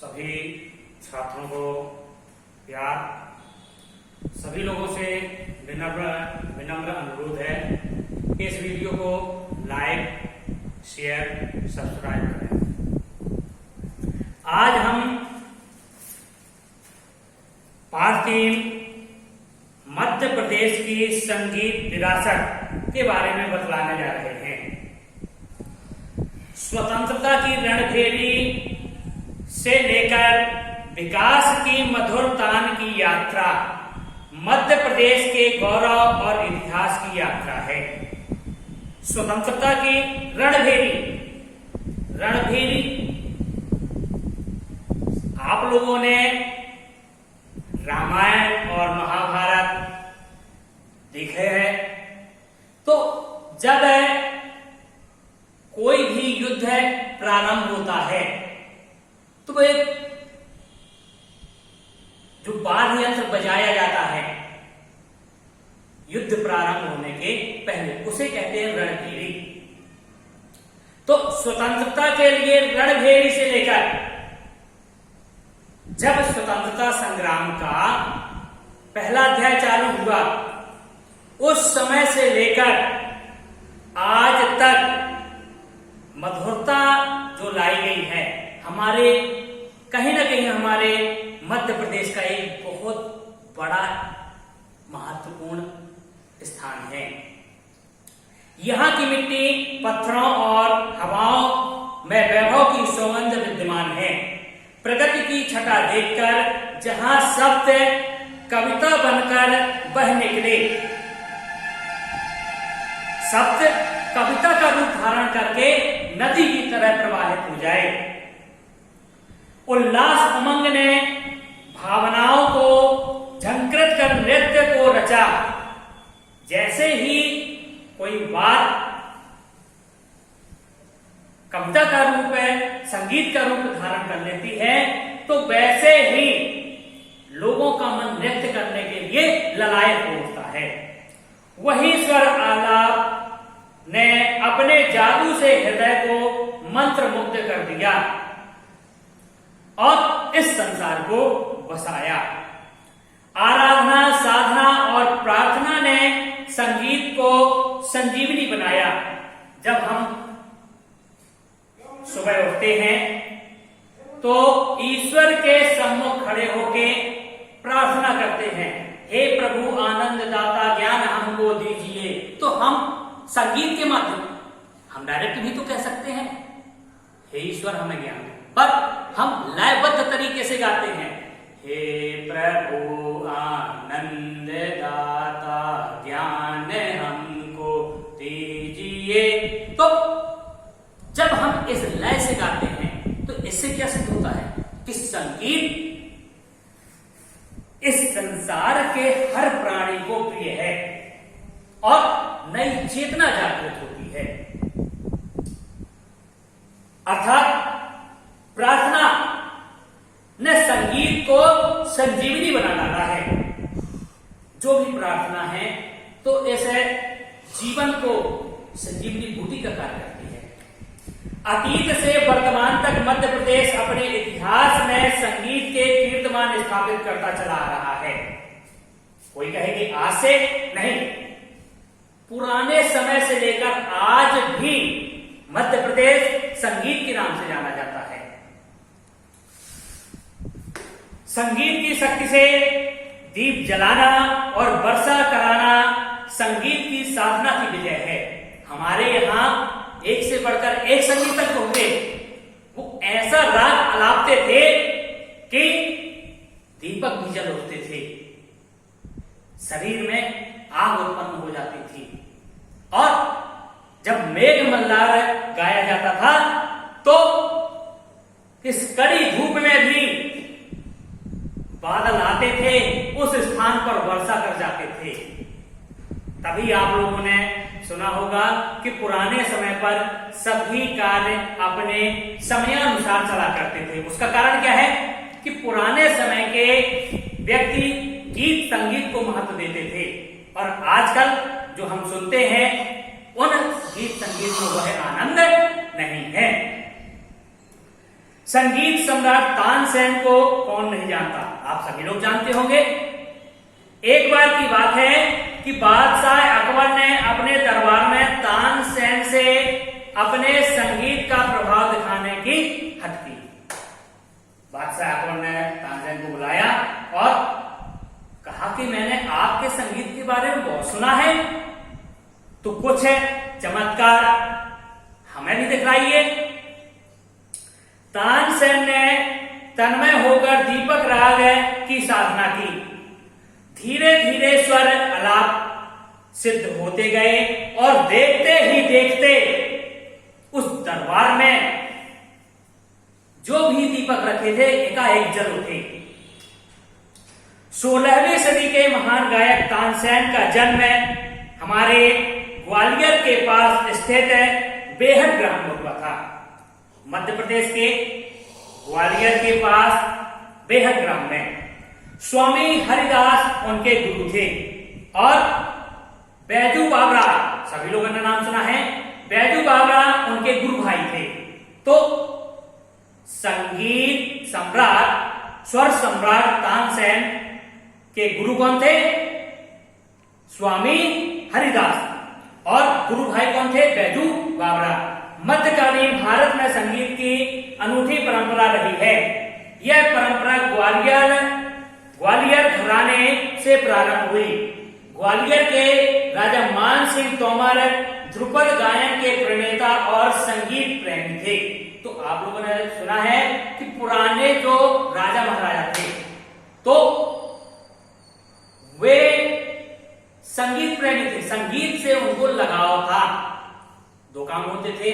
सभी छात्रों को प्यार, सभी लोगों से विनम्र अनुरोध है कि इस वीडियो को लाइक, शेयर, सब्सक्राइब करें। आज हम पाठ 3 मध्य प्रदेश की संगीत विरासत के बारे में बतलाने जा रहे हैं। स्वतंत्रता की रणभेरी से लेकर विकास की मधुर तान की यात्रा मध्य प्रदेश के गौरव और इतिहास की यात्रा है। स्वतंत्रता की रणभेरी आप लोगों ने रामायण और महाभारत देखे हैं। तो जब कोई भी युद्ध प्रारंभ होता है तो वो एक जो वाद्य यंत्र बजाया जाता है युद्ध प्रारंभ होने के पहले, उसे कहते हैं रणभेरी। तो स्वतंत्रता के लिए रणभेरी से लेकर जब स्वतंत्रता संग्राम का पहला अध्याय चालू हुआ, उस समय से लेकर आज तक मधुरता जो लाई गई है, हमारे कहीं ना कहीं हमारे मध्य प्रदेश का एक बहुत बड़ा महत्वपूर्ण स्थान है। यहाँ की मिट्टी, पत्थरों और हवाओं में वैभव की सौगंध विद्यमान है। प्रगति की छटा देखकर जहां शब्द कविता बनकर बह निकले, शब्द कविता का रूप धारण करके नदी की तरह प्रवाहित हो जाए। उल्लास उमंग ने भावनाओं को झंकृत कर नृत्य को रचा। जैसे ही कोई बात कविता का रूप संगीत का रूप धारण कर लेती है, तो वैसे ही लोगों का मन नृत्य करने के लिए ललायत हो उठता है। वही स्वर आलाप ने अपने जादू से हृदय को मंत्रमुग्ध कर दिया और इस संसार को बसाया। आराधना, साधना और प्रार्थना ने संगीत को संजीवनी बनाया। जब हम सुबह उठते हैं तो ईश्वर के सम्मुख खड़े होके प्रार्थना करते हैं, हे प्रभु आनंद दाता ज्ञान हमको दीजिए। तो हम संगीत के माध्यम, हम डायरेक्ट भी तो कह सकते हैं हे ईश्वर हमें ज्ञान दे, पर हम लयबद्ध तरीके से गाते हैं, हे प्रभु आनंद दाता ज्ञान हमको दीजिए। तो जब हम इस लय से गाते हैं तो इससे क्या सिद्ध होता है कि संगीत इस संसार के हर प्राणी को प्रिय है और नई चेतना जागृत होती है। अर्थात प्रार्थना ने संगीत को संजीवनी बना डाला है। जो भी प्रार्थना है तो ऐसे जीवन को संजीवनी बूटी का कार्य करती है। अतीत से वर्तमान तक मध्य प्रदेश अपने इतिहास में संगीत के कीर्तिमान स्थापित करता चला आ रहा है। कोई कहे कि आज से नहीं, पुराने समय से लेकर आज भी मध्य प्रदेश संगीत के नाम से जाना जाता है। संगीत की शक्ति से दीप जलाना और वर्षा कराना संगीत की साधना की विजय है। हमारे यहाँ एक से बढ़कर एक संगीतज्ञ होंगे, वो ऐसा राग अलापते थे कि दीपक भी जल उठते थे, शरीर में आग उत्पन्न हो जाती थी। और जब मेघ मल्हार गाया जाता था तो इस कड़ी धूप में भी बादल आते थे, उस स्थान पर वर्षा कर जाते थे। तभी आप लोगों ने सुना होगा कि पुराने समय पर सभी कार्य अपने समयानुसार चला करते थे। उसका कारण क्या है कि पुराने समय के व्यक्ति गीत संगीत को महत्व देते थे और आजकल जो हम सुनते हैं उन गीत संगीत में वह आनंद नहीं है। संगीत सम्राट तानसेन को कौन नहीं जानता, आप सभी लोग जानते होंगे। एक बार की बात है कि बादशाह अकबर ने अपने दरबार में तानसेन से अपने संगीत का प्रभाव दिखाने की हद की। बादशाह अकबर ने तानसेन को बुलाया और कहा कि मैंने आपके संगीत के बारे में बहुत सुना है, तो कुछ चमत्कार हमें भी दिखलाइए। तानसेन ने तन्मय होकर दीपक राग की साधना की। धीरे धीरे स्वर अलाप सिद्ध होते गए और देखते ही देखते उस दरबार में जो भी दीपक रखे थे एकाएक जल उठे। 16वीं सदी के महान गायक तानसेन का जन्म हमारे ग्वालियर के पास स्थित बेहद ग्राम में हुआ था। मध्य प्रदेश के ग्वालियर के पास बेहद ग्राम में स्वामी हरिदास उनके गुरु थे और बैजू बावरा, सभी लोगों ने नाम सुना है, बैजू बावरा उनके गुरु भाई थे। तो संगीत सम्राट, स्वर सम्राट तानसेन के गुरु कौन थे? स्वामी हरिदास, और गुरु भाई कौन थे? बैजू बावरा। मध्यकालीन भारत में संगीत की अनूठी परंपरा रही है। यह परंपरा ग्वालियर घराने से प्रारंभ हुई। ग्वालियर के राजा मान सिंह तोमर ध्रुपद गायन के प्रणेता और संगीत प्रेमी थे। तो आप लोगों ने सुना है कि पुराने जो राजा महाराजा थे तो वे संगीत प्रेमी थे, संगीत से उनको लगाव था। दो काम होते थे,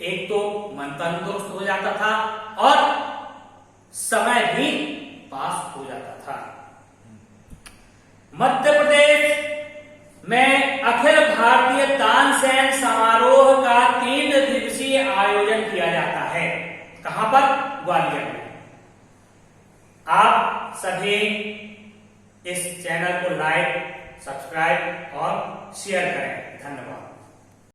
एक तो मन तंदुरुस्त हो जाता था और समय भी पास हो जाता था। मध्य प्रदेश में अखिल भारतीय तानसेन समारोह का 3 दिवसीय आयोजन किया जाता है। कहां पर? ग्वालियर में। आप सभी इस चैनल को लाइक, सब्सक्राइब और शेयर करें। धन्यवाद।